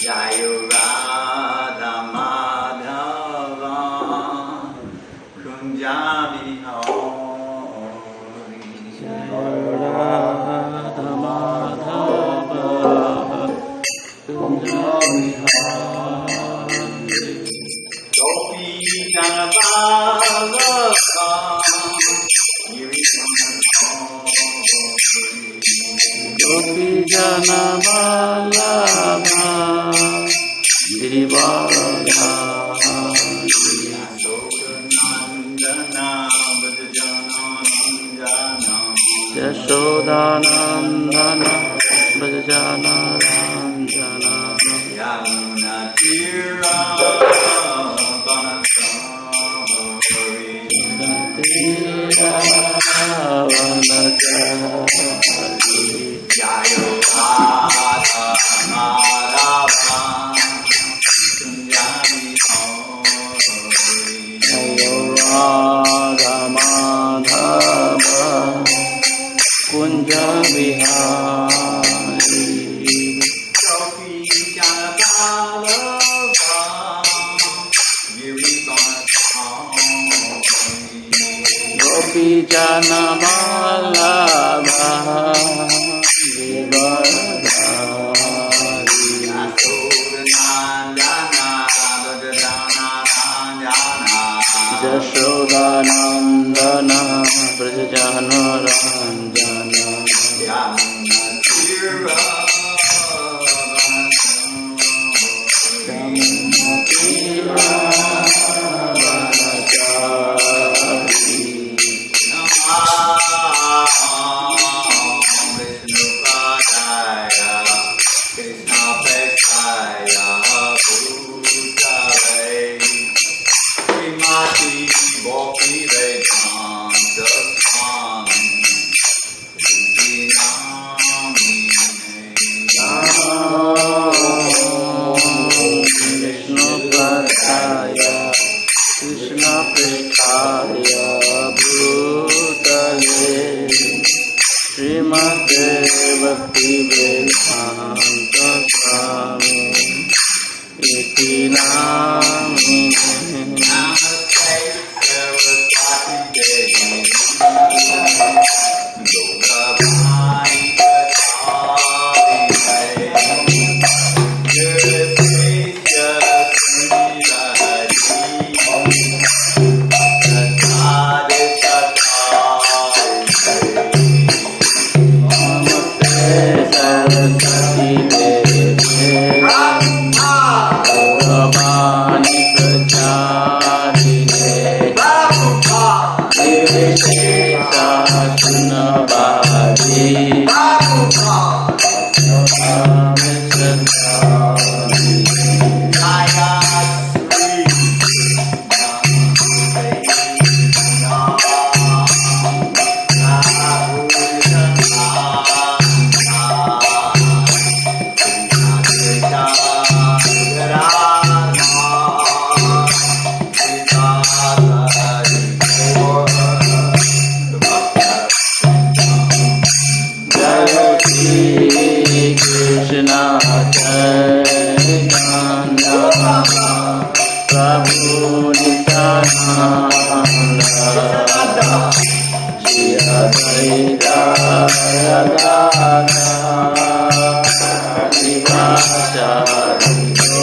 Jayo Radha Madhava Kunjabi Hari Jayo Radha Madhava Kunjabi Hari Gopi Janabala Gopi Janabala Dvibhuja Yashodanandana Brajana Ranjana Yamuna Tira Jayo Radha Madhava Kunjabi Hari Jayo Radha Madhava Kunjabi Hari Gopi Janabala Gopi Janabala Yashodanandana Brajana Ranjana Yamuna Tira Srimad Bhagavatam Iti Prabhu Nityananda Shri Advaita Radha Divacharito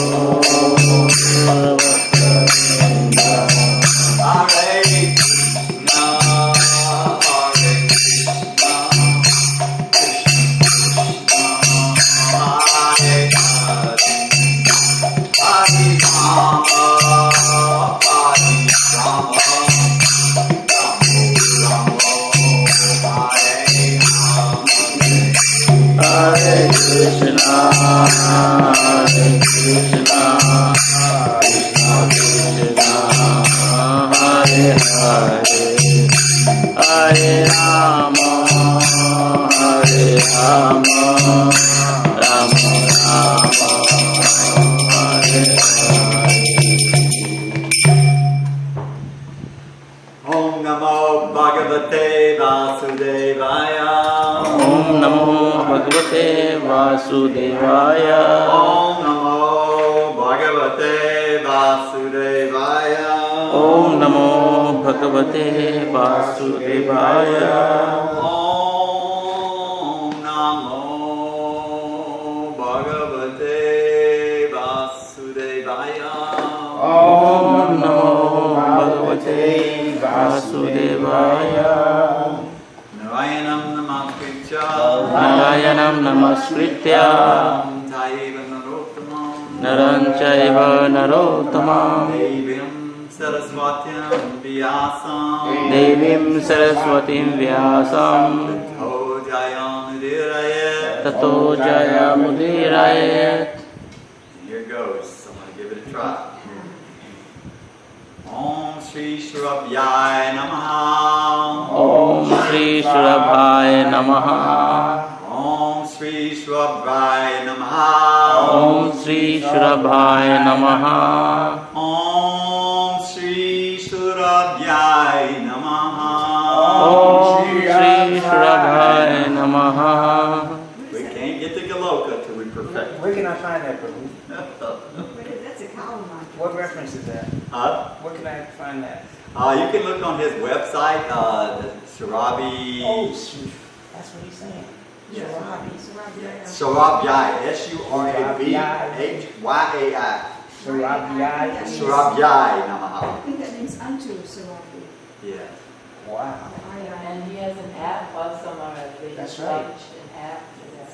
Hare Krishna Hare Krishna Hare Krishna, Hare Krishna, Krishna Krishna, Hare Hare, Hare Rama, Hare Rama, Rama Rama, Hare Hare. Om Namo Bhagavate Vasudevaya. Om Namo Bhagavate Vasudevaya. Om Namo Bhagavate Vasudevaya. Om Namo Bhagavate Vasudevaya. Om Namo Bhagavate Vasudevaya. Om Namo Bhagavate Vasudevaya. Narayanam Namaskritya. Narayanam Namaskritya. Chaiva Narottamam. Naram Chaiva Narottamam. Devim Saraswatyam Vyasam. Devim Saraswatim Vyasam. Tato Jayamudirayet. Tato Jayamudirayet. Here goes. I'm going to give it a try. Om Shri Shurabhyaya Namaha. Om Shri Shurabhaya Namaha. Om Shri Shurabhyaya Namaha. Om Shri Shurabhaya Namaha. Om Shri Shurabhyaya Namaha. Om Shri Shurabhaya Namaha. We can't get to Galoka till we perfect. Where can I find that, Prabhu? That's a cow mantra. What reference is that? Where can I find that? You can look on his website, Sharabi. Oh, shoot. That's what he's saying. Yes. Sharabi. Shurabhyaya. Shurabhyaya. Sharabi. Shurabhyaya Namaha. I think that means unto Sarabi. Yes. Wow. And he has an app also, That's an right. app for that.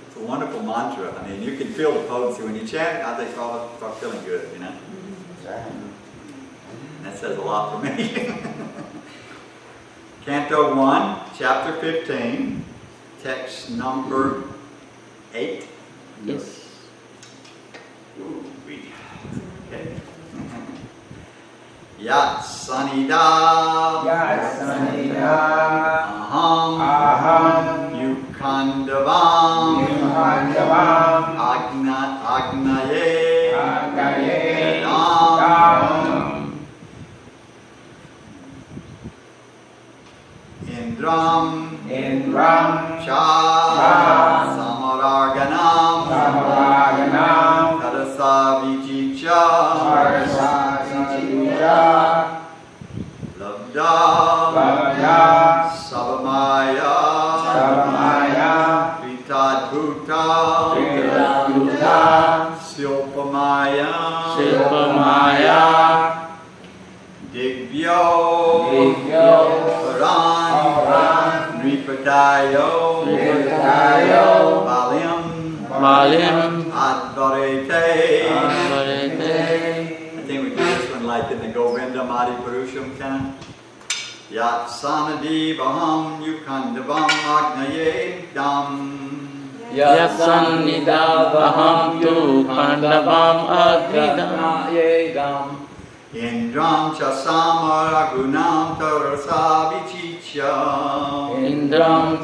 It's a wonderful mantra. I mean, you can feel the potency when you chant. I think I'll start feeling good, you know. And that says a lot for me. Canto 1, Chapter 15, text number 8. Yes. Okay. Yat Sanida. Yasanida. Aham. Aham. Yukandavam. Yukandavam. Agnaye. Agaye. Dam. Indram. Indram. Cha. Samararganam. Samaraganam. Karasavichicha. Sarasasachita. Labda. Labda. Savamaya. Samaya. Vitadbhuta. Vidadhuta. Silpamaya. Silpamaya. Digbyo. Digbyo. Paran. Paran. Nripatayo. Nripatayo. Valim. Valim. Advarete. Advarete. I think we do this one like in the Govinda Madi Purusham kind. Yat Sanadi Baham Yukandavam Agnaye Dam. Yasannidavaham tu khandabam agridam. Indram Chasamaragunam Tarasavichicha. Indram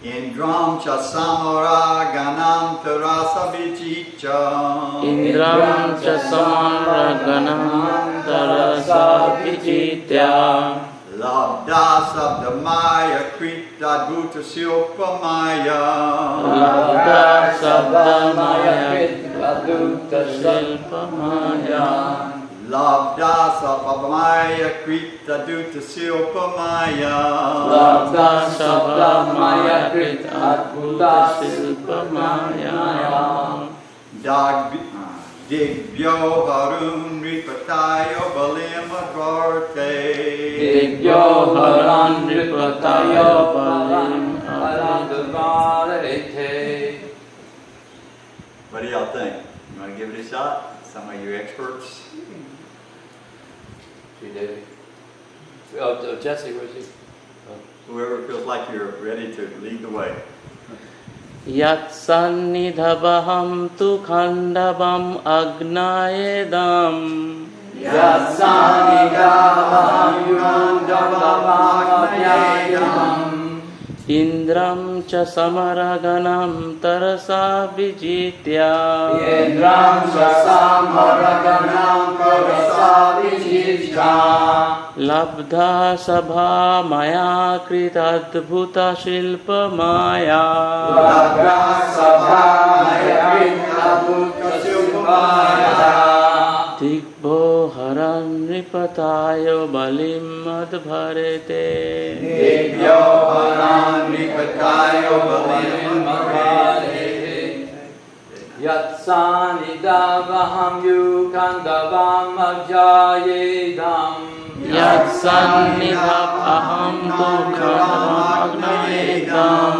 Indram Chasamaraganam Tarasavichicha. Indram Chasamaraganam Tarasa Vichitya. Labda Sabdamaya Krita Bhuta Silpamaya. Labda Sabdamaya Krita Silpamaya. Labda Sabdamaya Krita Bhuta Silpamaya. Labda Sabdamaya Krita Bhuta Silpamaya. Digbyo Harun Ripatayo Balim Advarte. Digbyo Haran Ripatayo Balim Advarte. What do y'all think? You want to give it a shot? Some of you experts? She did. Oh, Jesse, was she? Whoever feels like you're ready to lead the way. Yat sannidhabaham tu khandabam agnayedam. Yat sannidhabaham khandabam agnayedam. Indram cha samaraganam tarasa vijitya. Indram Samaraganam Karasa Vijitya. Labdha sabha maya kritadbhuta shilpa maya. Labdha Sabha Kritadbhuta Shilpamaya. Digbho haran nipatayo balim adbharete. Dibhyo Haran Nipatayo Balim Advarete. Yatsanidavaham yukandavam ajayedam. Yatsannidhap aham tu khandamagnavedam.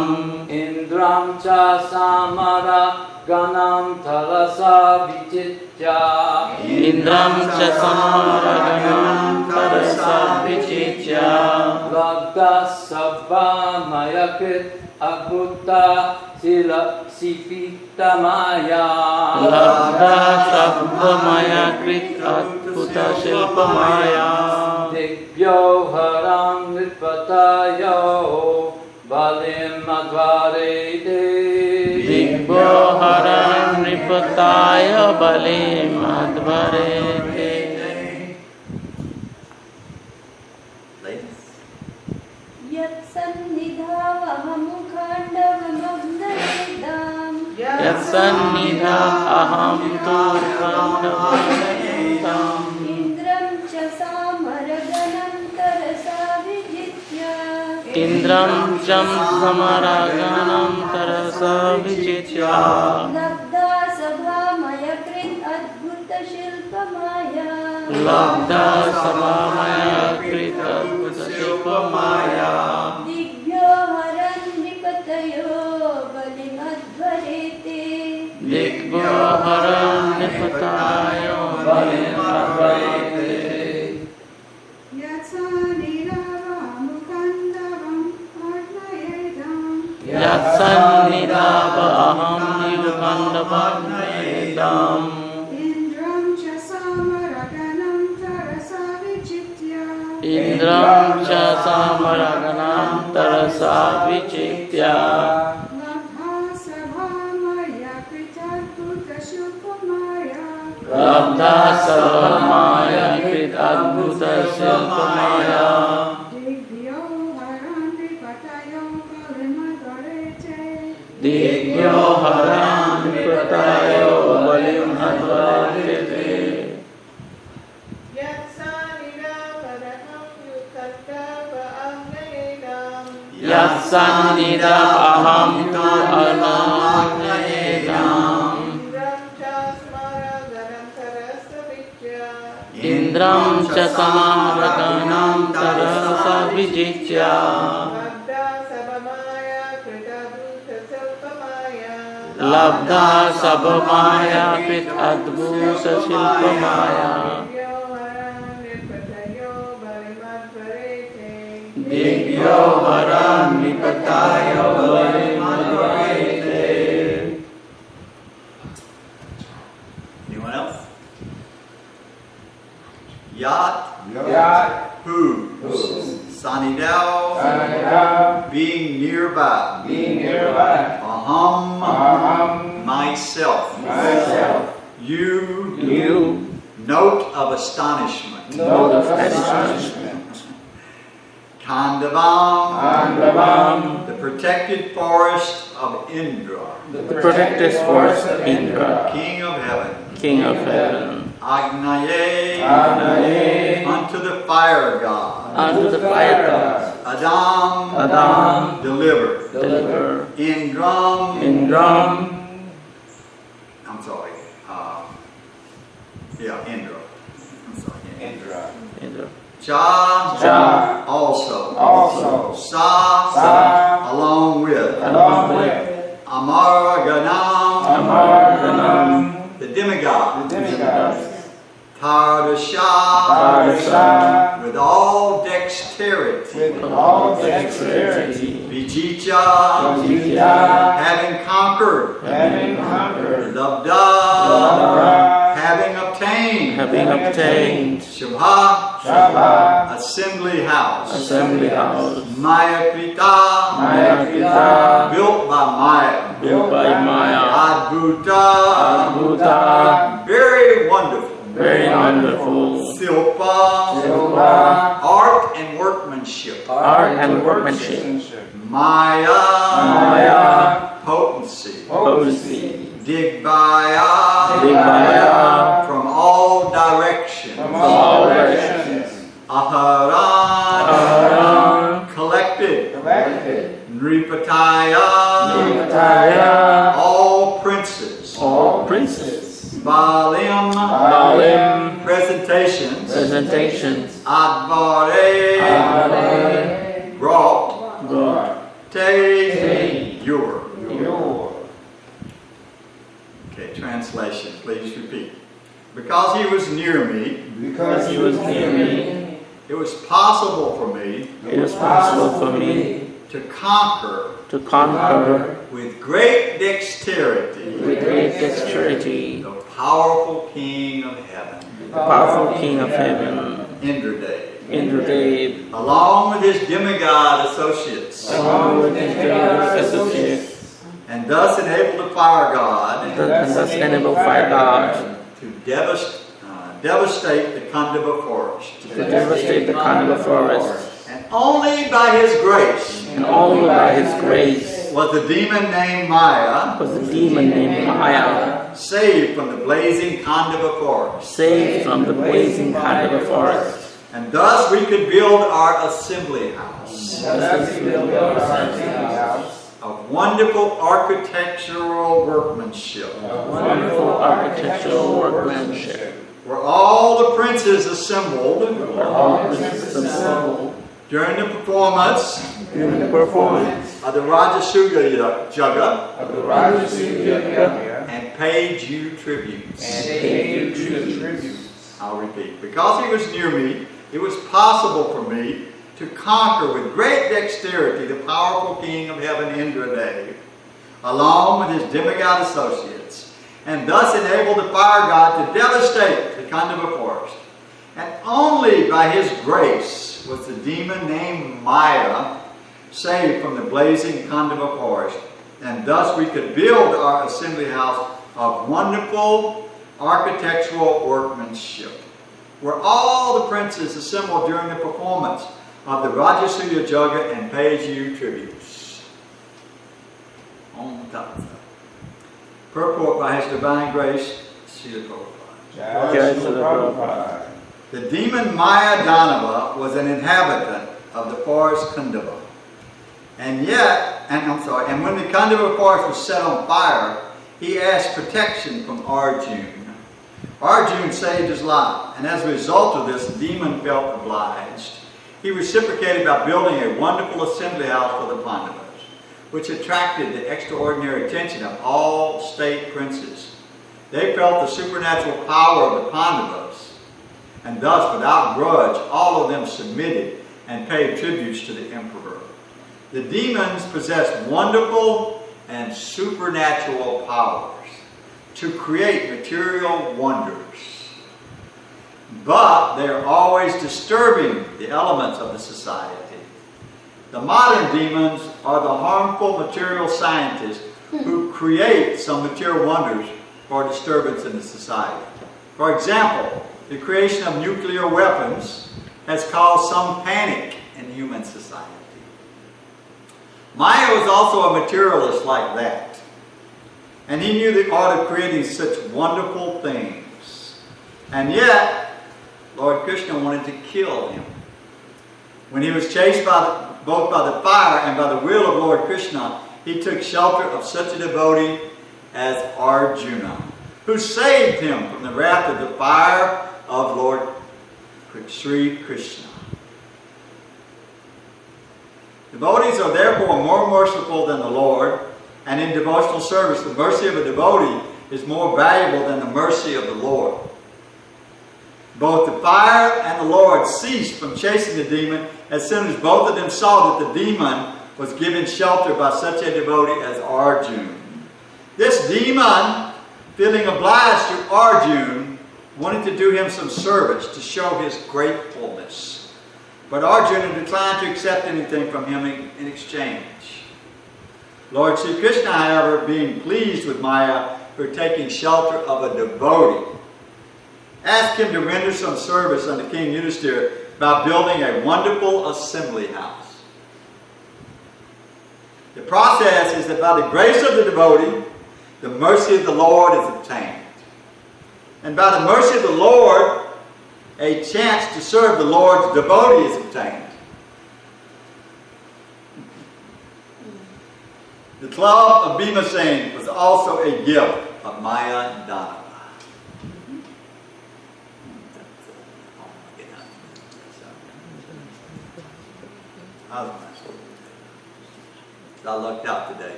Indram cha samara ganam tarasa vichitya. Indram cha samaraganam tarasa vichitya. Labdha sabha mayakrit abhuta sila sipita maya. Labdha sabha maya krit adbhuta shilpa maya. Dibhyo haram nipatayo balim advarete. Digbho haran nipataya balim advarete. Ladies. Yatsannidhavamukhandavamagnavedam. Yatsannidha aham tu khandamagnavedam. Indram cha samaraganam tarasa vijitya. Indram cham samaraganam tarasa vichitya. Labdha sabha maya krit adbhuta shilpa maya. Labdha sabhamaya krit adbhuta shilpa maya. Dibhyo haran nipatayo balim advarete. Digbho haran nipatayo balim advarete. Yatsannidhava aham nivakandavagnavedam. Indram cha samaraganam tarasa vichitya. Indram cha samaraganam tarasa vichitya. Labdha sabha maya kritadbhuta shilpamaya. Labdha sabhamaya krit adbhuta shilpa maya. Dibhyo haran nipatayo balim advarete. Digbho haran nipatayo balim advarete. Yatsannidhap aham tu anagnavedam. Indram cha samaraganam tarasa vijitya. Labdha sabhamaya krit adbhuta shilpa maya. Digbho haran nipatayo balim advarete. Anyone else? Yat. Yat. Who? Sanidao. Sanidao. Being nearby. Being nearby. Aham. Aham. Myself. Myself. You. You, Note of astonishment. Note of astonishment. Kandavam. Kandavam. The protected forest of Indra. the protected force of Indra, King of heaven. King of heaven. Agnaye. Agnaye. Unto the fire god. Unto the fire god. Adam. Adam. Deliver. Deliver. Indram. Indram. I'm sorry. Indra. I'm sorry. Indra. Indra. Cha. Cha. Also. Also. Sa. Sa. Along with. Along with. Amarganam. Amarganam. The demigod. The demigods. Tardasha. Tardasha. With all dexterity. With all dexterity. Vijitya. Vijitya. Having conquered. Having conquered. Labdha. Labdha. Having obtained. Having obtained. Shubha. Sabha, assembly house, assembly house, Maya Krita, Maya Krita, built by Maya, built by Maya, Adbhuta, Bhuta, very wonderful, very wonderful, Silpa, Silva, art and workmanship, art and workmanship, Maya, Maya, potency, potency, Digbaya, Dvibhuja, from all directions, from all directions, Aharan, Talavana, collected, collected, Nripataya, Nipataya, all princes, all princes, Balim, Balim, presentations, presentations, Advare, Advare, brought, God, Te, your. Your, Okay, translation, please repeat. Because he was near me, because he was near me, it was possible for me it is possible for me to conquer to conquer with great dexterity with great dexterity the powerful King of heaven, the powerful King of heaven, Indradev, Indradev, along with his demigod associates, along with his associates, and thus enable the fire god and thus enable fire God to devastate the Kandava forest. to devastate the Kandava forest. And only by his grace And only by his grace was the demon named Maya was the demon named Maya saved from the blazing Kandava forest. saved from the blazing Kandava forest. And thus we could build our assembly house thus we build our assembly house, of wonderful architectural workmanship, a Wonderful architectural workmanship, where all the princes assembled where all princes assembled during the performance during the performance of the Rajasuya Jaga of the Rajasuya and paid you tributes. and paid you tributes. I'll repeat. Because he was near me, it was possible for me to conquer with great dexterity the powerful King of heaven, Indradev, along with his demigod associates, and thus enable the fire god to devastate the Kandava forest. And only by his grace was the demon named Maya saved from the blazing Kandava forest, and thus we could build our assembly house of wonderful architectural workmanship, where all the princes assembled during the performance of the Rajasuya Jaga and paid you tributes. On top of that. Purport by his divine grace, Srila Prabhupada. Jai Srila Prabhupada. The demon Maya Danava was an inhabitant of the forest Kandava. And when the Kandava forest was set on fire, he asked protection from Arjuna. Arjuna saved his life, and as a result of this, the demon felt obliged. He reciprocated by building a wonderful assembly house for the Pandavas, which attracted the extraordinary attention of all state princes. They felt the supernatural power of the Pandavas, and thus, without grudge, all of them submitted and paid tributes to the emperor. The demons possessed wonderful and supernatural powers to create material wonders. But they are always disturbing the elements of the society. The modern demons are the harmful material scientists who create some material wonders for disturbance in the society. For example, the creation of nuclear weapons has caused some panic in human society. Maya was also a materialist like that. And he knew the art of creating such wonderful things. And yet, Lord Krishna wanted to kill him. When he was chased both by the fire and by the will of Lord Krishna, he took shelter of such a devotee as Arjuna, who saved him from the wrath of the fire of Lord Sri Krishna. Devotees are therefore more merciful than the Lord, and in devotional service, the mercy of a devotee is more valuable than the mercy of the Lord. Both the fire and the Lord ceased from chasing the demon as soon as both of them saw that the demon was given shelter by such a devotee as Arjuna. This demon, feeling obliged to Arjuna, wanted to do him some service to show his gratefulness. But Arjuna declined to accept anything from him in exchange. Lord Sri Krishna, however, being pleased with Maya for taking shelter of a devotee, asked him to render some service unto King Yudhisthira by building a wonderful assembly house. The process is that by the grace of the devotee, the mercy of the Lord is obtained. And by the mercy of the Lord, a chance to serve the Lord's devotee is obtained. The club of Bhimasena was also a gift of Maya Danava. I lucked out today.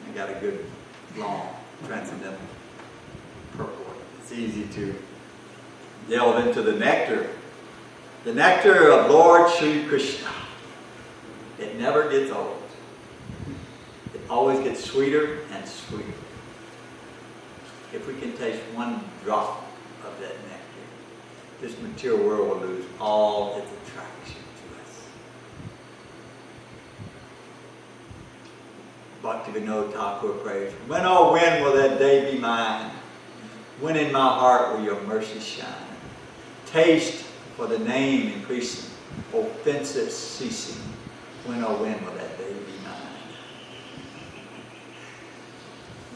I got a good, long, transcendental purport. It's easy to delve into the nectar. The nectar of Lord Sri Krishna. It never gets old. It always gets sweeter and sweeter. If we can taste one drop of that nectar, this material world will lose all its attraction to us. Bhaktivinoda Thakur prays, when, oh when will that day be mine? When in my heart will your mercy shine? Taste for the name increasing, offensive ceasing. When, oh when will that day be mine?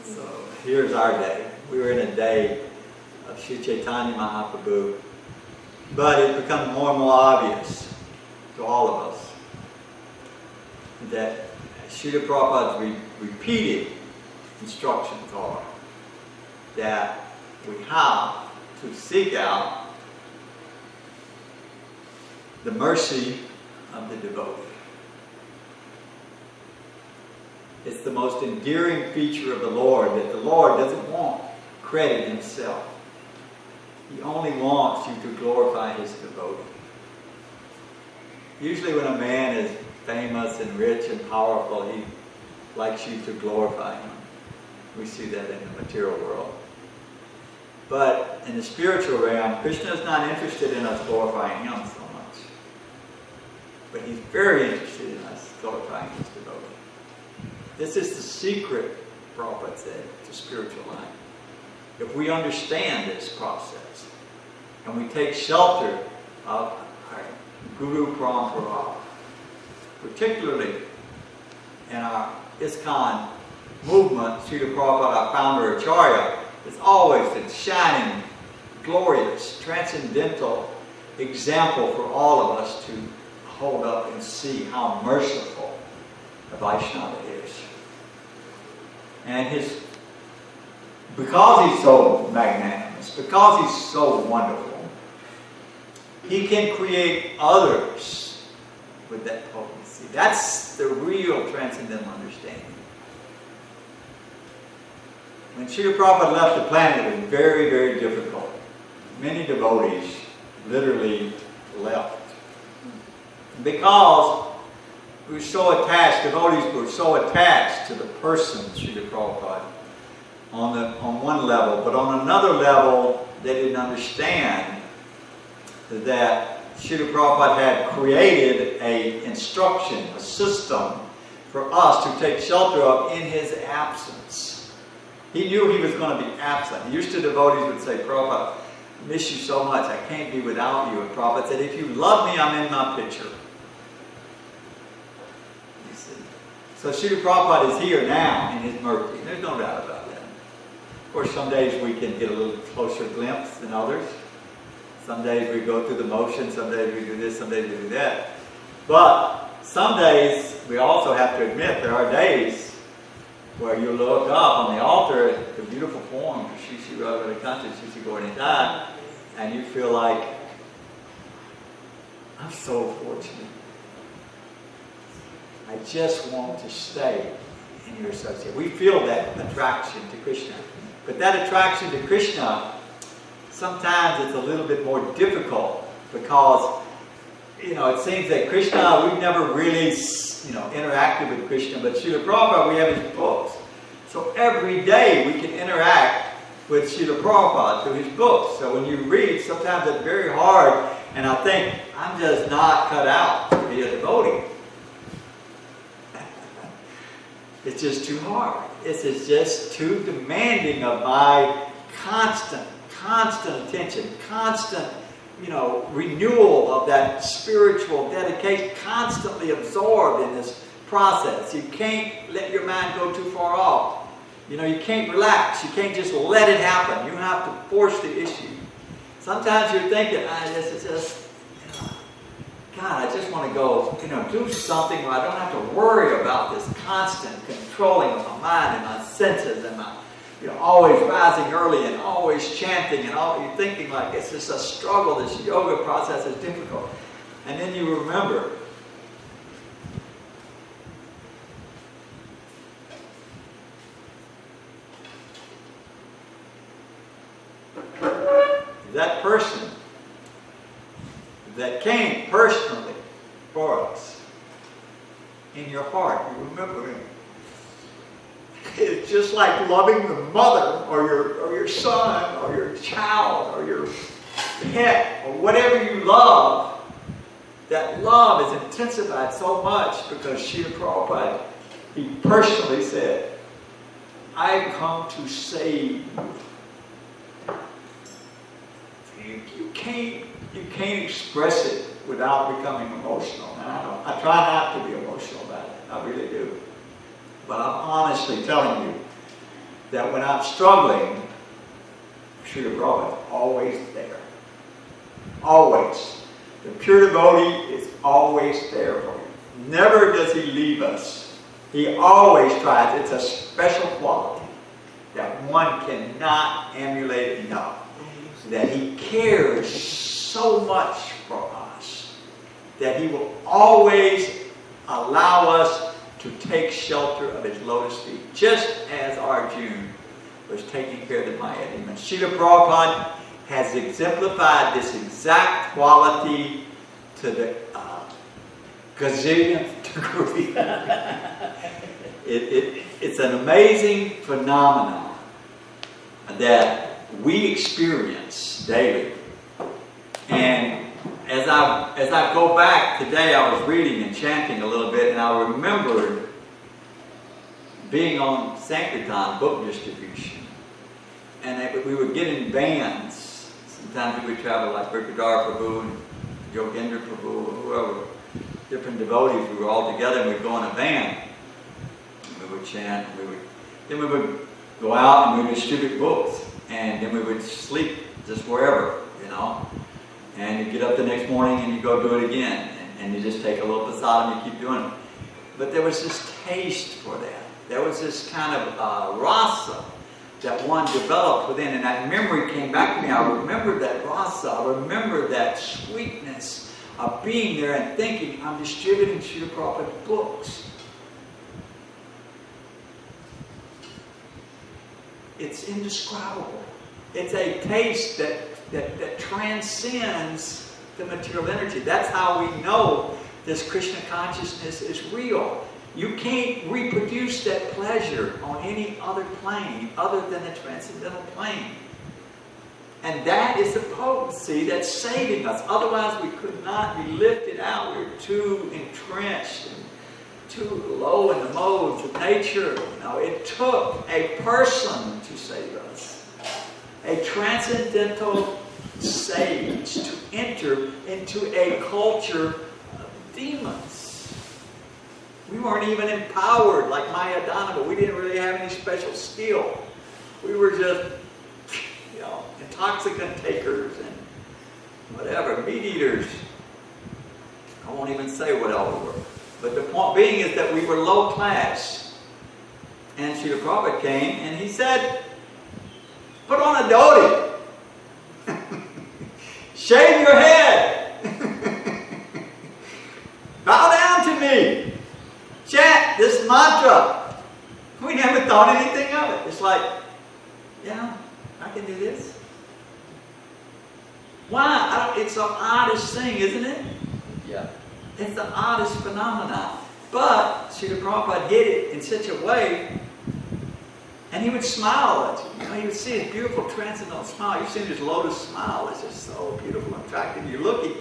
So here's our day. We were in a day of Sri Chaitanya Mahaprabhu, but it becomes more and more obvious to all of us that Srila Prabhupada's repeated instructions are that we have to seek out the mercy of the devotee. It's the most endearing feature of the Lord that the Lord doesn't want credit himself. He only wants you to glorify his devotee. Usually when a man is famous and rich and powerful, he likes you to glorify him. We see that in the material world. But in the spiritual realm, Krishna is not interested in us glorifying him so much. But he's very interested in us glorifying his devotee. This is the secret, Prabhupada said, to spiritual life. If we understand this process, and we take shelter of our Guru Parampara, particularly in our ISKCON movement, Srila Prabhupada, our founder Acharya, has always been shining, glorious, transcendental example for all of us to hold up and see how merciful the Vaishnava is. And because he's so magnanimous, because he's so wonderful, he can create others with that potency. That's the real transcendental understanding. When Srila Prabhupada left the planet, it was very, very difficult. Many devotees literally left. Because we were so attached, devotees were so attached to the person, Srila Prabhupada, on one level, but on another level, they didn't understand that Srila Prabhupada had created an instruction, a system for us to take shelter of in his absence. He knew he was going to be absent. Used to devotees would say, Prabhupada, I miss you so much, I can't be without you. And Prabhupada said, if you love me, I'm in my picture. You see? So Srila Prabhupada is here now in his murti. There's no doubt about that. Of course, some days we can get a little closer glimpse than others. Some days we go through the motions, some days we do this, some days we do that. But some days we also have to admit there are days where you look up on the altar at the beautiful form of Shri Shri Radharani Shri Shri Gauranitai, and you feel like, I'm so fortunate. I just want to stay in your association. We feel that attraction to Krishna. But that attraction to Krishna, sometimes it's a little bit more difficult because, it seems that Krishna, we've never really, interacted with Krishna, but Srila Prabhupada, we have his books. So every day we can interact with Srila Prabhupada through his books. So when you read, sometimes it's very hard, and I think, I'm just not cut out to be a devotee. It's just too hard. It's just too demanding of my constant attention, constant, renewal of that spiritual dedication, constantly absorbed in this process. You can't let your mind go too far off. You can't relax. You can't just let it happen. You have to force the issue. Sometimes you're thinking, this is just, God, I just want to go, do something where I don't have to worry about this constant controlling of my mind and my senses and my, always rising early and always chanting and you're thinking like it's just a struggle. This yoga process is difficult. And then you remember, that person that came personally for us, in your heart, you remember him. It's just like loving the mother or your son or your child or your pet or whatever you love. That love is intensified so much because Srila Prabhupada, he personally said, I've come to save you. You can't express it without becoming emotional. And I try not to be emotional about it. I really do. But I'm honestly telling you that when I'm struggling, Srila Prabhupada is always there. Always. The pure devotee is always there for you. Never does he leave us. He always tries. It's a special quality that one cannot emulate enough. That he cares so much for us that he will always allow us to take shelter of his lotus feet, just as Arjuna was taking care of the Maya demons. Srila Prabhupada has exemplified this exact quality to the gazillionth degree. It's an amazing phenomenon that we experience daily. And as I go back today, I was reading and chanting a little bit, and I remembered being on Sankirtan book distribution. And we would get in bands. Sometimes we would travel like Brigadier Prabhu and Yogendra Prabhu, or whoever, different devotees. We were all together and we'd go in a van. And we would chant. Then we would go out and we would distribute books. And then we would sleep just wherever, And you get up the next morning and you go do it again. And you just take a little prasadam and you keep doing it. But there was this taste for that. There was this kind of rasa that one developed within. And that memory came back to me. I remembered that rasa. I remembered that sweetness of being there and thinking, I'm distributing Srila Prabhupada's books. It's indescribable. It's a taste that transcends the material energy. That's how we know this Krishna consciousness is real. You can't reproduce that pleasure on any other plane other than the transcendental plane. And that is the potency that's saving us. Otherwise we could not be lifted out. We're too entrenched and too low in the modes of nature. It took a person to save us. A transcendental sage to enter into a culture of demons. We weren't even empowered like Maya Dhanava. We didn't really have any special skill. We were just, intoxicant takers and whatever, meat eaters. I won't even say what else we were. But the point being is that we were low class. And Srila Prabhupada came and he said, put on a dhoti. Shave your head. Bow down to me. Chant this mantra. We never thought anything of it. It's like, yeah, I can do this. Why? It's the oddest thing, isn't it? Yeah. It's the oddest phenomenon. But Srila Prabhupada did it in such a way, and And he would smile at you. You know, you would see his beautiful transcendental smile. You've seen his lotus smile. It's just so beautiful and attractive. You're looking.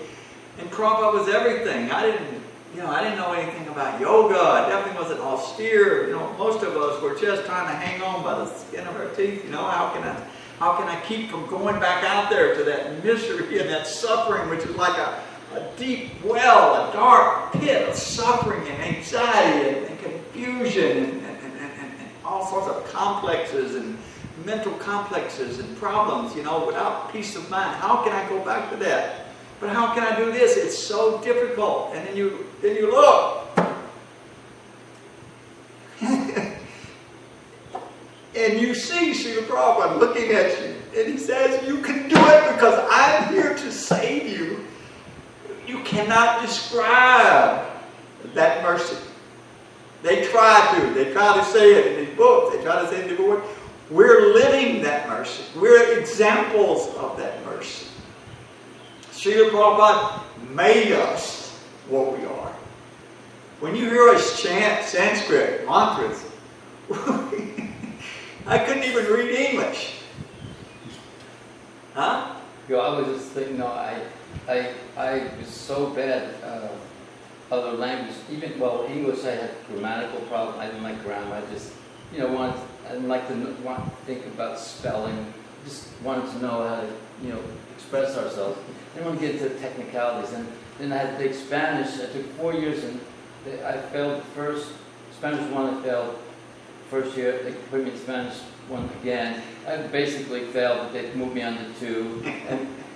And Prabhupada was everything. I didn't know anything about yoga. I definitely wasn't austere. You know, most of us were just trying to hang on by the skin of our teeth. You know, how can I keep from going back out there to that misery and that suffering, which is like a deep well, a dark pit of suffering and anxiety and confusion and all sorts of complexes and mental complexes and problems, you know, without peace of mind. How can I go back to that? But how can I do this? It's so difficult. And then you look. And you see Srila Prabhupada looking at you. And he says, you can do it because I'm here to save you. You cannot describe that mercy. They try to say it in these books. They try to say it in different words. We're living that mercy. We're examples of that mercy. Srila Prabhupada made us what we are. When you hear us chant Sanskrit mantras, I couldn't even read English. Huh? Yo, I was just thinking, I was so bad other language, even, well, English I had grammatical problems. I didn't like grammar. I just, I didn't like to think about spelling. Just wanted to know how to, express ourselves. I didn't want to get into technicalities. And then I had to take Spanish. I took 4 years, and I failed the first Spanish one. I failed first year. They put me in Spanish one again. I basically failed, but they moved me on to 2.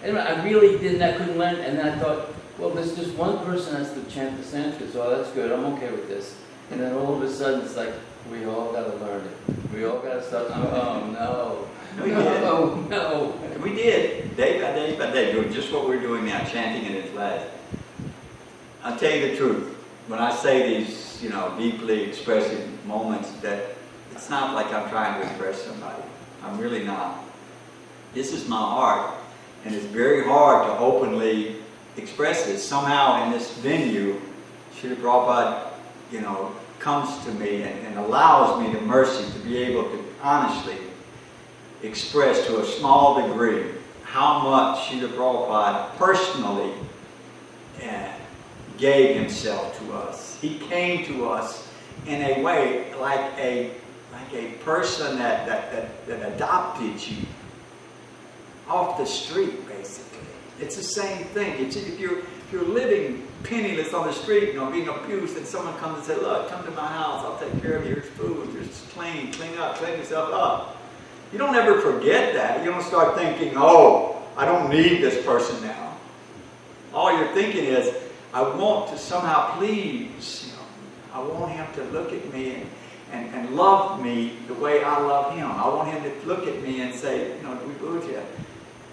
And I really didn't. I couldn't learn. And then I thought, well, there's just one person has to chant the Sanskrit, so that's good. I'm okay with this. And then all of a sudden, it's like we all got to learn it. We all got to start. Oh no! No! We did, day by day by day, doing just what we're doing now, chanting in its last. I'll tell you the truth. When I say these, deeply expressive moments, that it's not like I'm trying to impress somebody. I'm really not. This is my heart, and it's very hard to openly express it. Somehow in this venue, Srila Prabhupada, comes to me and allows me the mercy to be able to honestly express to a small degree how much Srila Prabhupada personally gave himself to us. He came to us in a way like a person that adopted you off the street, basically. It's the same thing. If you're living penniless on the street, being abused, and someone comes and says, look, come to my house, I'll take care of you, here's food, here's clean yourself up. You don't ever forget that. You don't start thinking, oh, I don't need this person now. All you're thinking is, I want to somehow please, I want him to look at me and love me the way I love him. I want him to look at me and say, Dvibhuja,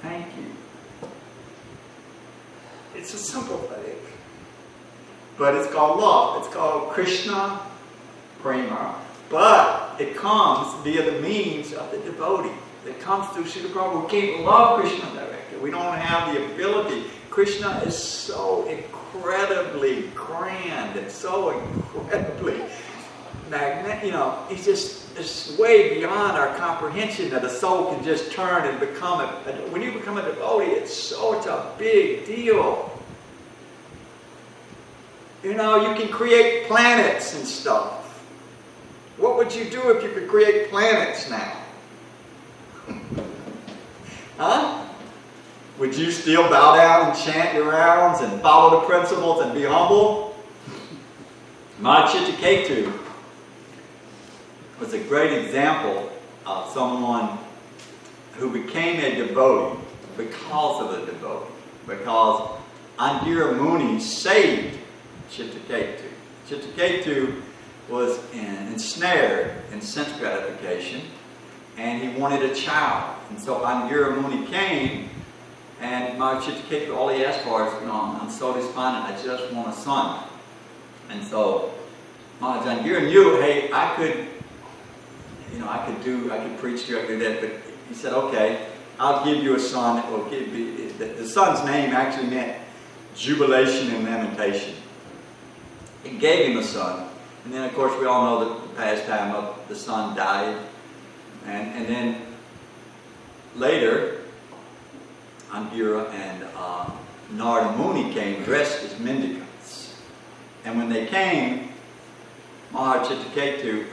thank you. It's a simple thing. But it's called love. It's called Krishna Prema. But it comes via the means of the devotee. It comes through Srila Prabhu. We can't love Krishna directly. We don't have the ability. Krishna is so incredibly grand and so incredibly magnetic. He's just it's way beyond our comprehension that a soul can just turn and become when you become a devotee, it's a big deal. You can create planets and stuff. What would you do if you could create planets now? Huh? Would you still bow down and chant your rounds and follow the principles and be humble? Chittiketu was a great example of someone who became a devotee because of a devotee. Because Andhira Muni saved Chittiketu. Chittiketu was ensnared in sense gratification, and he wanted a child. And so Andhira Muni came, and Chittiketu, all he asked for is, I'm so despondent, I just want a son. And so Andhira knew, hey, I could preach to you, I could do that, but he said, okay, I'll give you a son that will give you, the son's name actually meant jubilation and lamentation. He gave him a son. And then, of course, we all know the pastime of the son died And then later, Angira and Narada Muni came dressed as mendicants. And when they came, Maharaj Chittiketu,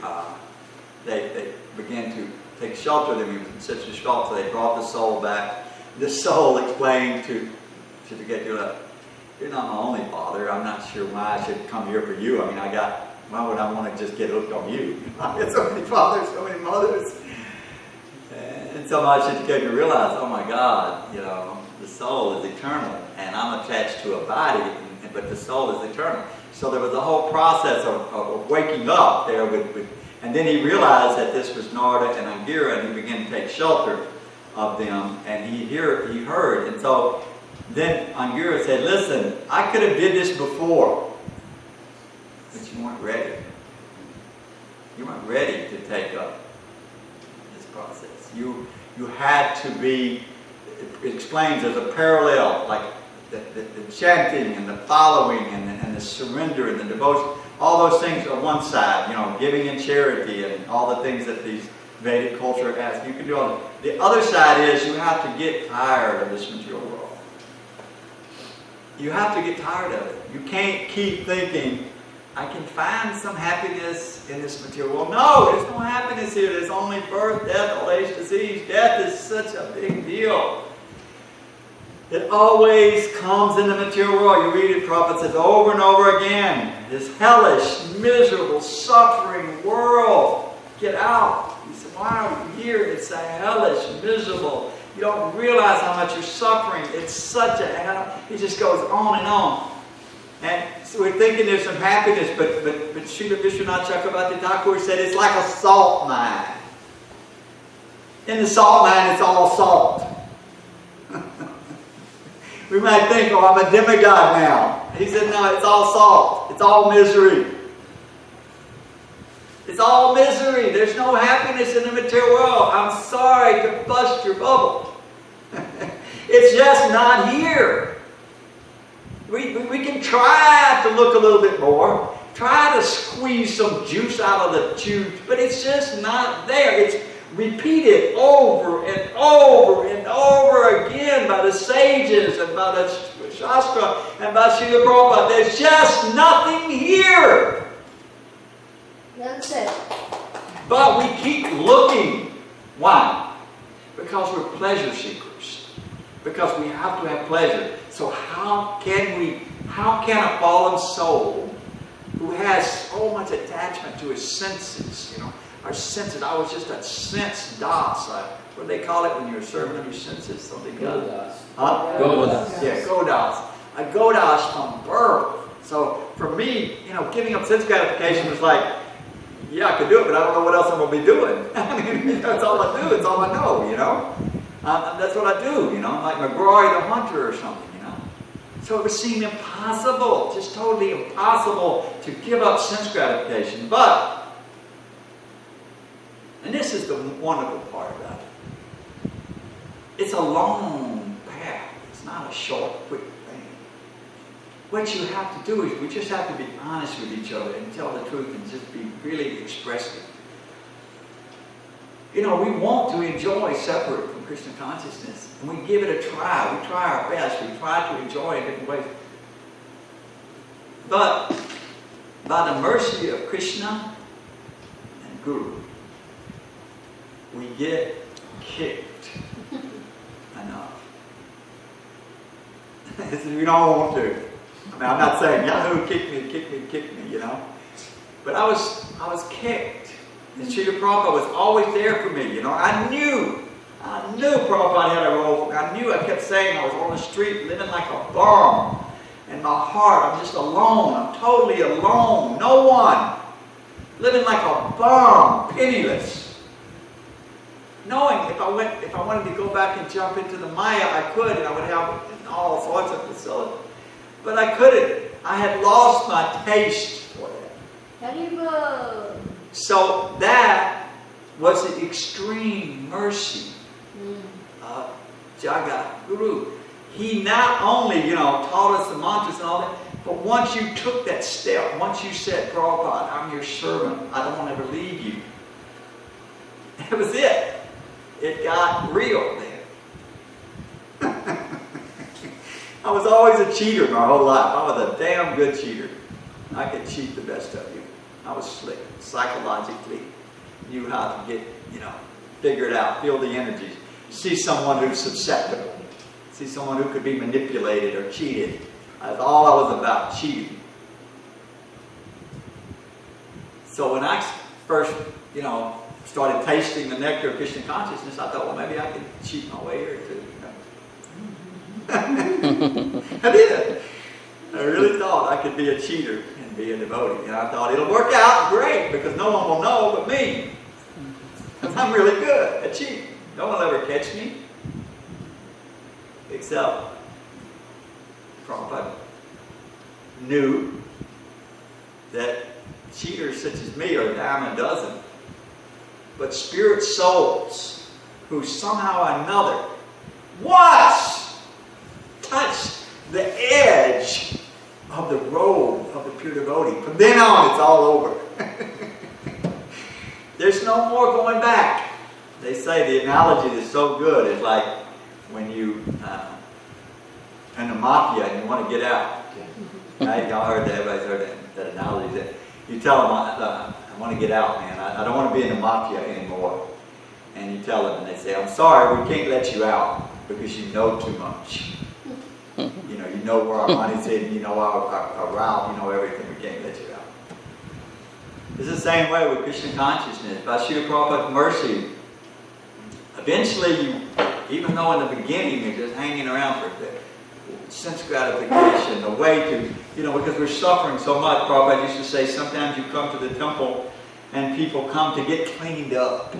they began to take shelter of them. He was in such distraught, so they brought the soul back. The soul explained to Chittiketu, "You're not my only father. I'm not sure why I should come here for you. I mean, why would I want to just get hooked on you? I had so many fathers, so many mothers." And so Maharaj Chittiketu realized, oh my God, you know, the soul is eternal, and I'm attached to a body, but the soul is eternal. So there was a whole process of waking up there and then he realized that this was Narada and Angira, and he began to take shelter of them, and he heard. And so then Angira said, "Listen, I could have did this before, but you weren't ready. You weren't ready to take up this process. You had to be," it explains there's a parallel, like the chanting and the following and the surrender and the devotion. All those things are one side, you know, giving and charity and all the things that these Vedic culture has. You can do all that. The other side is you have to get tired of this material world. You have to get tired of it. You can't keep thinking, I can find some happiness in this material world. No, there's no happiness here. There's only birth, death, old age, disease. Death is such a big deal. It always comes in the material world. You read it, Prophet says over and over again, this hellish, miserable, suffering world. Get out. He said, why are you here? It's a hellish, miserable. You don't realize how much you're suffering. It's such a hell. It just goes on and on. And so we're thinking there's some happiness, but Srila Vishwanath Chakravarti Thakur said it's like a salt mine. In the salt mine, it's all salt. We might think, oh, I'm a demigod now. He said, no, it's all salt. It's all misery. It's all misery. There's no happiness in the material world. I'm sorry to bust your bubble. It's just not here. We can try to look a little bit more. Try to squeeze some juice out of the juice. But it's just not there. It's repeated over and over and over again by the sages and by the Shastra and by Srila Prabhupada. There's just nothing here. That's it. But we keep looking. Why? Because we're pleasure seekers. Because we have to have pleasure. So how can a fallen soul who has so much attachment to his senses, you know, our senses, I was just a sense das. What do they call it when you're serving of your senses? Something Godas. Huh? Godas. Yeah, godas. A godas from birth. So for me, you know, giving up sense gratification was like, yeah, I could do it, but I don't know what else I'm going to be doing. I mean, that's all I do. It's all I know, you know. That's what I do, you know. I'm like McGrory the hunter or something, you know. So it would seem impossible, just totally impossible to give up sense gratification. But, and this is the wonderful part about it, it's a long path. It's not a short, quick thing. What you have to do is we just have to be honest with each other and tell the truth and just be really expressive. You know, we want to enjoy separate from Krishna consciousness, and we give it a try. We try our best. We try to enjoy in different ways. But by the mercy of Krishna and Guru, we get kicked enough. We don't want to. I mean, I'm not saying, Yahoo, kick me, you know. But I was kicked. And Srila Prabhupada was always there for me, you know. I knew Prabhupada had a role for me. I knew, I kept saying I was on the street living like a bum. In my heart, I'm just alone. I'm totally alone. No one. Living like a bum, penniless. Knowing if I wanted to go back and jump into the Maya, I could, and I would have all sorts of facilities. But I couldn't. I had lost my taste for that. Haribo. So that was the extreme mercy of Jagat Guru. He not only, you know, taught us the mantras and all that, but once you took that step, once you said, Prabhupada, I'm your servant, I don't want to ever leave you. That was it. It got real then. I was always a cheater my whole life. I was a damn good cheater. I could cheat the best of you. I was slick, psychologically. Knew how to get, figure it out, feel the energies. See someone who's susceptible. See someone who could be manipulated or cheated. That's all I was about, cheating. So when I first, started tasting the nectar of Krishna consciousness, I thought, well, maybe I could cheat my way here too. I did. I really thought I could be a cheater and be a devotee. And I thought it'll work out great because no one will know but me. Because I'm really good at cheating. No one will ever catch me. Except Prabhupada knew that cheaters such as me are a dime a dozen. But spirit souls who somehow or another once touch the edge of the robe of the pure devotee. From then on, it's all over. There's no more going back. They say the analogy is so good. It's like when you in a mafia and you want to get out. Right? Y'all heard that? Everybody's heard that analogy. That you tell them, I want to get out, man. I don't want to be in the mafia anymore. And you tell them, and they say, I'm sorry, we can't let you out because you know too much. You know where our money's in, you know our route, you know everything. We can't let you out. It's the same way with Krishna consciousness. By Srila Prabhupada's mercy, eventually, even though in the beginning you're just hanging around for the sense gratification, the way to, because we're suffering so much. Prabhupada used to say, sometimes you come to the temple and people come to get cleaned up.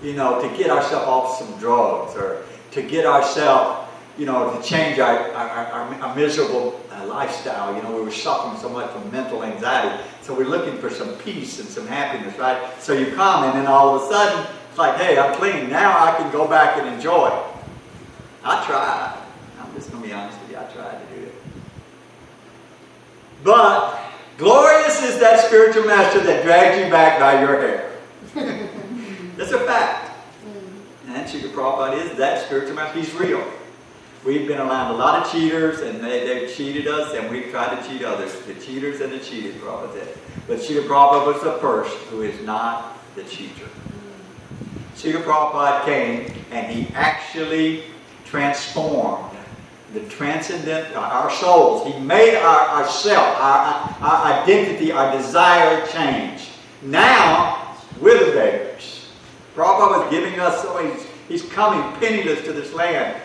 To get ourselves off some drugs or to get ourselves, to change our miserable lifestyle. We were suffering so much from mental anxiety. So we're looking for some peace and some happiness, right? So you come and then all of a sudden, it's like, hey, I'm clean. Now I can go back and enjoy. I tried. I'm just going to be honest with you. I tried to do it. But glorious is that spiritual master that dragged you back by your hair. That's a fact. And Srila Prabhupada is that spiritual master. He's real. We've been around a lot of cheaters, and they've cheated us, and we've tried to cheat others. The cheaters and the cheated, Prabhupada said. But Srila Prabhupada was the first who is not the cheater. Srila Prabhupada came, and he actually transformed the transcendent, our souls. He made our self, our identity, our desire change. Now, we're the beggars. Prabhupada was giving us, so he's coming penniless to this land.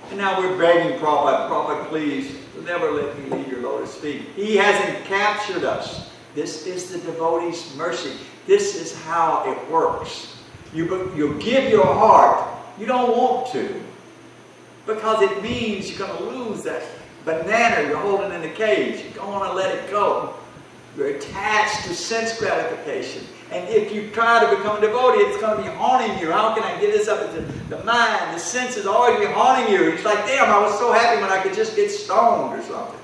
And now we're begging Prabhupada, Prabhupada, please, never let me leave your lotus feet. He hasn't captured us. This is the devotee's mercy. This is how it works. You give your heart. You don't want to. Because it means you're going to lose that banana you're holding in the cage. You don't want to let it go. You're attached to sense gratification. And if you try to become a devotee, it's going to be haunting you. How can I get this up? The mind, the senses always be haunting you. It's like, damn, I was so happy when I could just get stoned or something,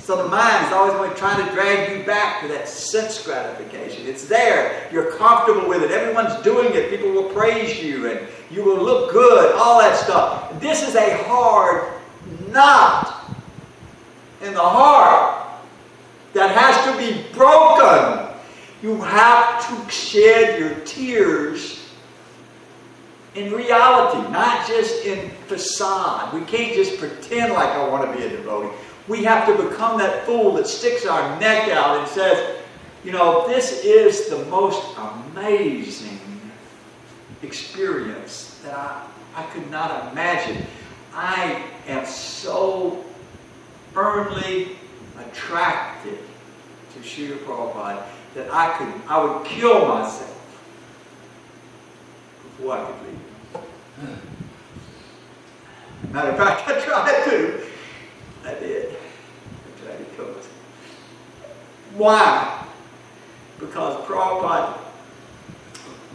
So the mind is always going to try to drag you back to that sense gratification. It's there. You're comfortable with it. Everyone's doing it. People will praise you and you will look good. All that stuff. This is a hard knot in the heart that has to be broken. You have to shed your tears in reality, not just in facade. We can't just pretend like I want to be a devotee. We have to become that fool that sticks our neck out and says, this is the most amazing experience that I could not imagine. I am so firmly attracted to Srila Prabhupada that I would kill myself before I could leave. Matter of fact, I tried to. I did. I tried to kill myself. Why? Because Prabhupada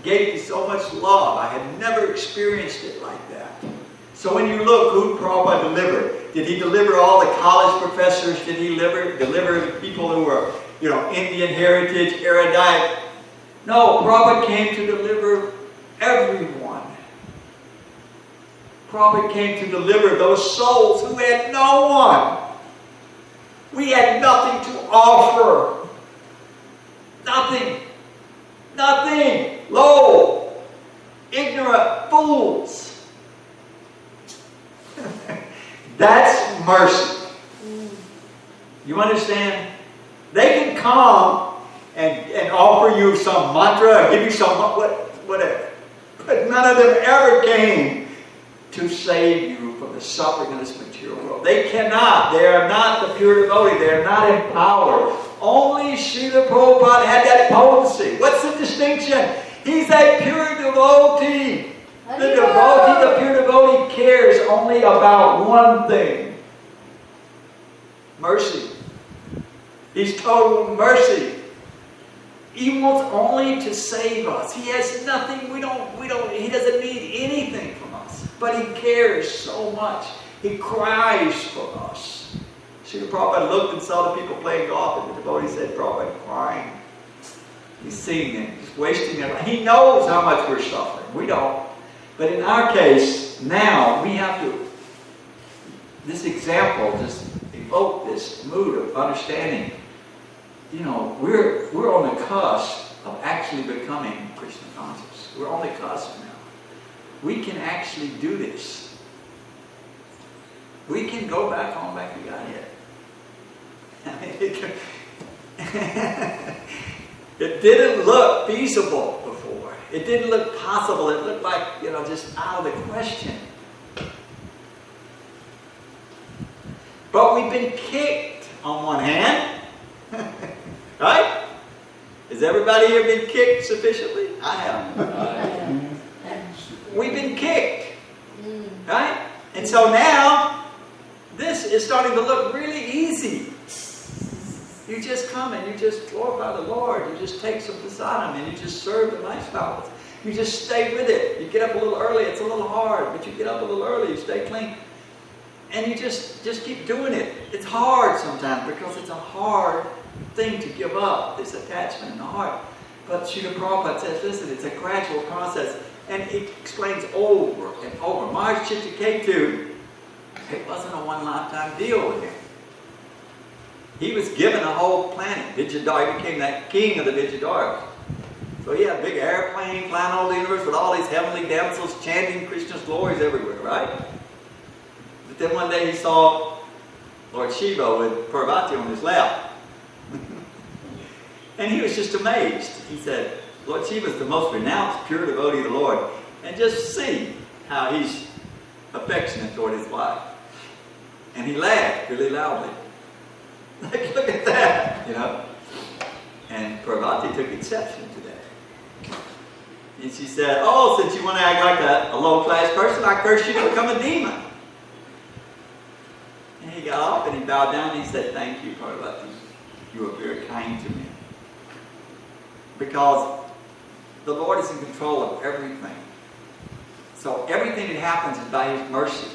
gave me so much love. I had never experienced it like that. So when you look, who Prabhupada delivered? Did he deliver all the college professors? Did he deliver people who were, Indian heritage, erudite? No, Prabhupada came to deliver everyone. Prabhupada came to deliver those souls who had no one. We had nothing to offer. Nothing. Nothing. Lo, ignorant fools. That's mercy. You understand? They can come and offer you some mantra, and give you some whatever. But none of them ever came to save you from the suffering of this material world. They cannot. They are not the pure devotee. They are not empowered. Only Srila Prabhupada had that potency. What's the distinction? He's a pure devotee. The pure devotee cares only about one thing. Mercy. He's total mercy. He wants only to save us. He has nothing, he doesn't need anything from us. But he cares so much. He cries for us. Srila Prabhupada looked and saw the people playing golf, and the devotee said, Prabhupada crying. He's seeing them, he's wasting their life. He knows how much we're suffering. We don't. But in our case, now we have to, this example just evoke this mood of understanding. You know, we're on the cusp of actually becoming Krishna conscious. We're on the cusp now. We can actually do this. We can go back home, back to Godhead. I mean, it didn't look feasible before. It didn't look possible. It looked like, just out of the question. But we've been kicked on one hand. Right? Has everybody here been kicked sufficiently? I have. We've been kicked. Right? And so now, this is starting to look really easy. You just come and you just glorify the Lord. You just take some prasadam and you just serve the Vaishnavas. You just stay with it. You get up a little early. It's a little hard, but you get up a little early. You stay clean. And you just keep doing it. It's hard sometimes because it's a hard thing to give up, this attachment in the heart. But Srila Prabhupada says, listen, it's a gradual process. And he explains over and over. Maharaj Chittiketu, it wasn't a one-lifetime deal with him. He was given a whole planet. Vijayadhara, he became that king of the Vijayadharas. So he had a big airplane flying all the universe with all these heavenly damsels chanting Krishna's glories everywhere, right? But then one day he saw Lord Shiva with Parvati on his lap. And he was just amazed. He said, Lord Shiva is the most renounced pure devotee of the Lord. And just see how he's affectionate toward his wife. And he laughed really loudly. Like, look at that, And Parvati took exception to that. And she said, oh, since you want to act like a low-class person, I curse you to become a demon. And he got off and he bowed down and he said, thank you, Parvati. You are very kind to me. Because the Lord is in control of everything. So everything that happens is by His mercy.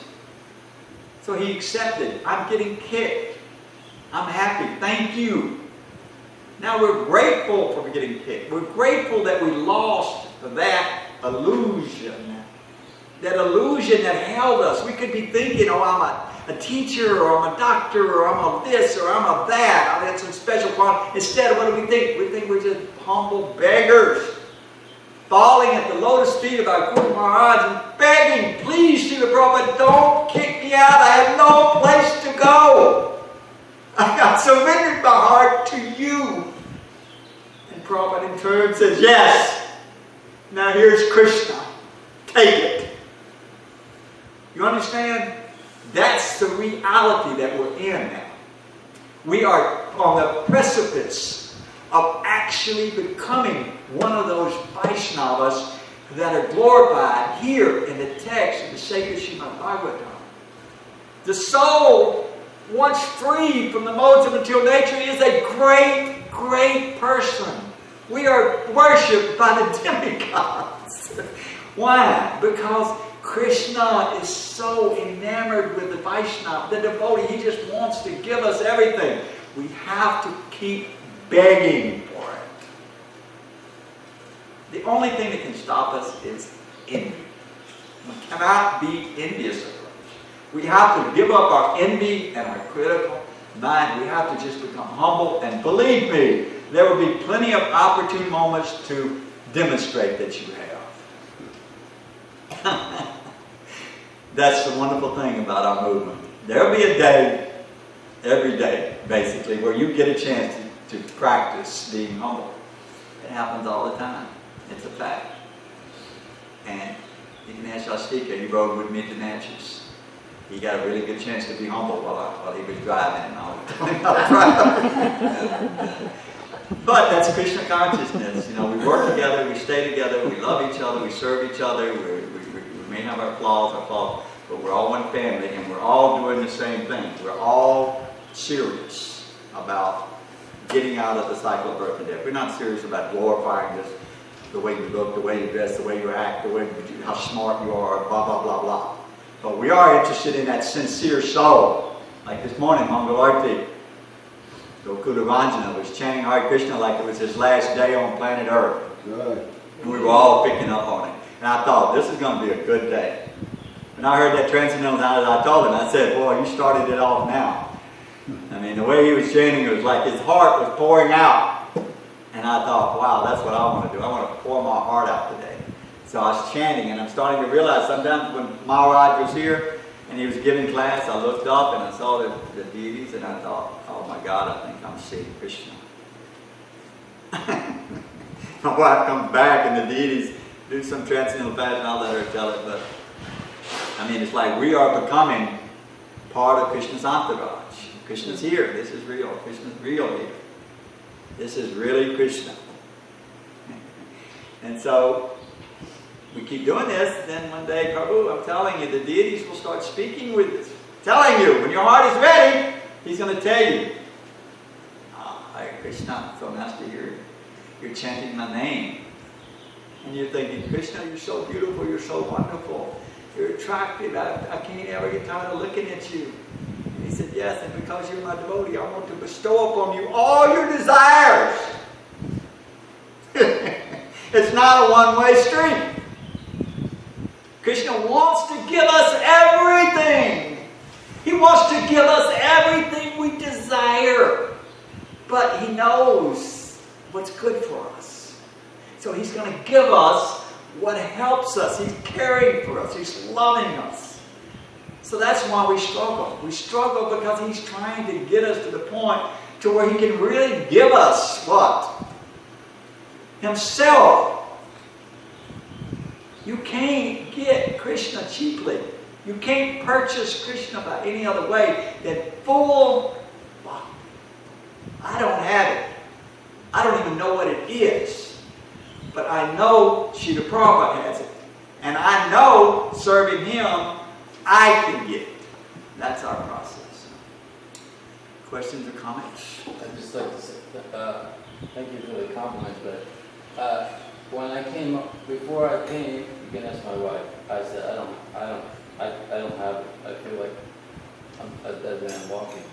So He accepted. I'm getting kicked. I'm happy. Thank you. Now we're grateful for getting kicked. We're grateful that we lost that illusion. That illusion that held us. We could be thinking, oh, I'm a teacher, or I'm a doctor, or I'm a this, or I'm a that. I mean, that's some special quality. Instead, what do we think? We think we're just humble beggars. Falling at the lotus feet of our Guru Maharaj and begging, please, Srila Prabhupada, don't kick me out. I have no place to go. I surrendered my heart to you. And Prabhupada in turn says, yes. Now here's Krishna. Take it. You understand? That's the reality that we're in now. We are on the precipice of actually becoming one of those Vaishnavas that are glorified here in the text of the sacred Srimad Bhagavatam. The soul, once free from the modes of material nature, is a great, great person. We are worshipped by the demigods. Why? Because Krishna is so enamored with the Vaishnava, the devotee. He just wants to give us everything. We have to keep begging for it. The only thing that can stop us is envy. We cannot be envious of others. We have to give up our envy and our critical mind. We have to just become humble, and believe me, there will be plenty of opportune moments to demonstrate that you have. That's the wonderful thing about our movement. There will be a day, every day, basically, where you get a chance to practice being humble. It happens all the time. It's a fact. And you can ask Shastika, he rode with me to Natchez. He got a really good chance to be humble while he was driving and all that. But that's Krishna consciousness. You know, we work together, we stay together, we love each other, we serve each other. We may have our flaws, but we're all one family, and we're all doing the same thing. We're all serious about getting out of the cycle of birth and death. We're not serious about glorifying this, the way you look, the way you dress, the way you act, how smart you are, blah, blah, blah, blah. But we are interested in that sincere soul. Like this morning, Mangalarti, Gokudavanjana was chanting Hare Krishna like it was his last day on planet Earth. Good. And we were all picking up on it. And I thought, this is going to be a good day. When I heard that transcendental knowledge, I told him, I said, boy, you started it off now. I mean, the way he was chanting, it was like his heart was pouring out. And I thought, wow, that's what I want to do. I want to pour my heart out today. So I was chanting, and I'm starting to realize sometimes when Maharaj was here and he was giving class, I looked up and I saw the deities, and I thought, oh my God, I think I'm seeing Krishna. My wife comes back and the deities do some transcendental fashion, I'll let her tell it, but I mean, it's like we are becoming part of Krishna's entourage. Krishna's here. This is real. Krishna's real here. This is really Krishna. And so we keep doing this, then one day, Prabhu, I'm telling you, the deities will start speaking with us. Telling you, when your heart is ready, he's going to tell you, Hare Krishna, so nice to hear you. You're chanting my name. And you're thinking, Krishna, you're so beautiful, you're so wonderful. You're attractive. I can't ever get tired of looking at you. And he said, yes, and because you're my devotee, I want to bestow upon you all your desires. It's not a one-way street. Krishna wants to give us everything. He wants to give us everything we desire. But he knows what's good for us. So he's going to give us what helps us. He's caring for us. He's loving us. So that's why we struggle. We struggle because he's trying to get us to the point to where he can really give us what? Himself. You can't get Krishna cheaply. You can't purchase Krishna by any other way than full bhakti. I don't have it. I don't even know what it is. But I know Srila Prabhupada has it. And I know serving him, I can get it. That's our process. Questions or comments? I'd just like to say, thank you for the compliments, but when I came up, before I came, you can ask my wife, I said, I don't have it. I feel like I'm a dead man walking.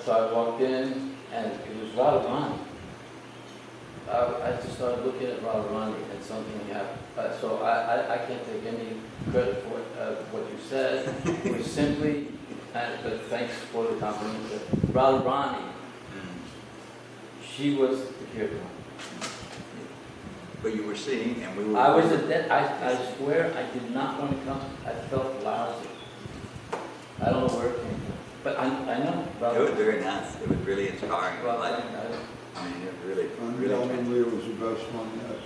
So I walked in, and it was Radharani. I just started looking at Radharani, and something happened. So I can't take any credit for what you said. It was simply, but thanks for the compliment, Radharani, she was the Kirtan. But you were seeing, and we were... I was at that, I swear I did not want to come. I felt lousy. I don't know where it came from. But I know. It was very nice. It was really inspiring. I mean, it really... Undoubtedly it was the best one yet.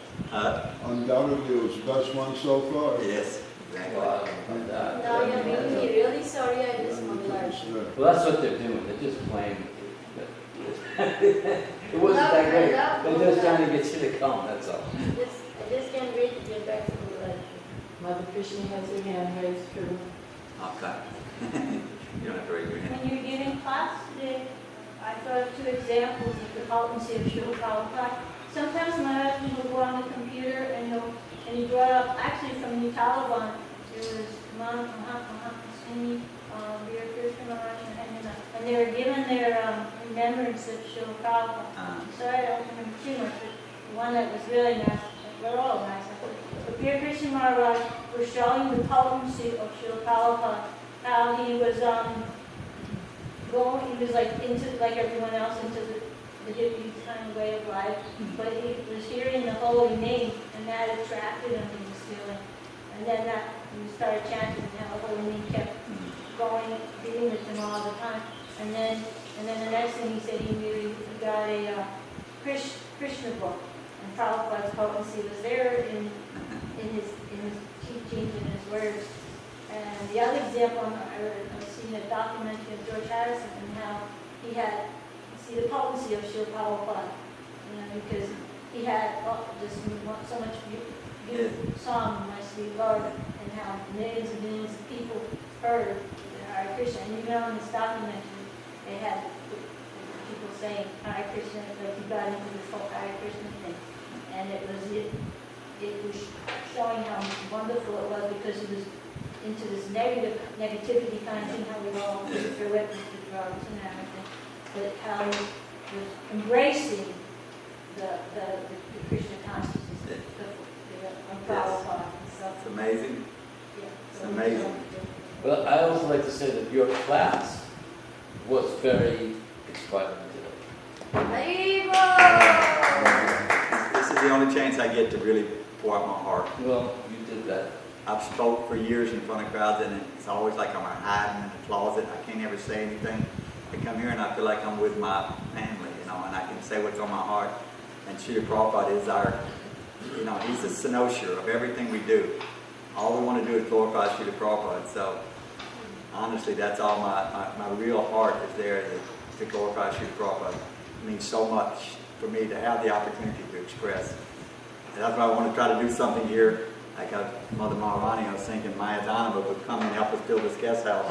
Undoubtedly it was the best one so far. Yes, exactly. Now you're making me really sorry I missed Mangalarti. Well, that's what they're doing. They're just playing. It wasn't that great. They're just trying to get you to come, that's all. I just can't wait to get back to Mangalarti. Mother Krishna has her hand raised too. Okay. You don't have to raise your hand. When you were giving class today, I thought of two examples of the potency of Srila Prabhupada. Sometimes my husband will go on the computer and he brought up, actually from the Talavana, it was Mahasini, Veer Krishna Maharaj, and they were given their remembrance of Srila Prabhupada. So I don't remember too much, but the one that was really nice, we're all nice. But Dear Krishna Maharaj was showing the potency of Srila Prabhupada, how he was he was like into, like everyone else, into the hippie kind of way of life, but he was hearing the holy name, and that attracted him, he was feeling. And then that, he started chanting, and how the holy name kept going, being with him all the time. And then the next thing he said, he got a Krishna book, and Prabhupada's potency was there in his teachings and his words. And the other example, I was seeing a documentary of George Harrison and how he had, the potency of Srila Prabhupada, because he had just so much beautiful song, My Sweet Lord, and how millions and millions of people heard Hare Krishna. And in this documentary, they had people saying Hare Krishna, like he got into this whole Hare Krishna thing. And it was showing how wonderful it was, because he was into this negativity kind of thing, how we all go through it with the drugs and everything. But how he was embracing the Krishna consciousness, the Prabhupada and stuff. It's amazing. Yeah, It's amazing. Well, I also like to say that your class was very inspiring today. This is the only chance I get to really pour out my heart. Well, you did that. I've spoke for years in front of crowds, and it's always like I'm hiding in the closet. I can't ever say anything. I come here and I feel like I'm with my family, and I can say what's on my heart. And Srila Prabhupada is our, he's the cynosure of everything we do. All we want to do is glorify Srila Prabhupada. So, honestly, that's all my real heart is there to glorify Srila Prabhupada. It means so much for me to have the opportunity to express. And that's why I want to try to do something here. Like Mother Maharani, I was thinking Maya Dhanava would come and help us build this guest house.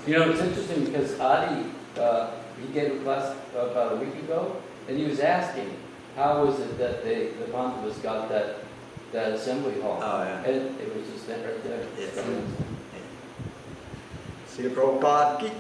It's interesting because Adi, he gave a class about a week ago, and he was asking, how is it that the Pandavas got that assembly hall? Oh, yeah. And it was just that right there. Yes. Srila Prabhupada.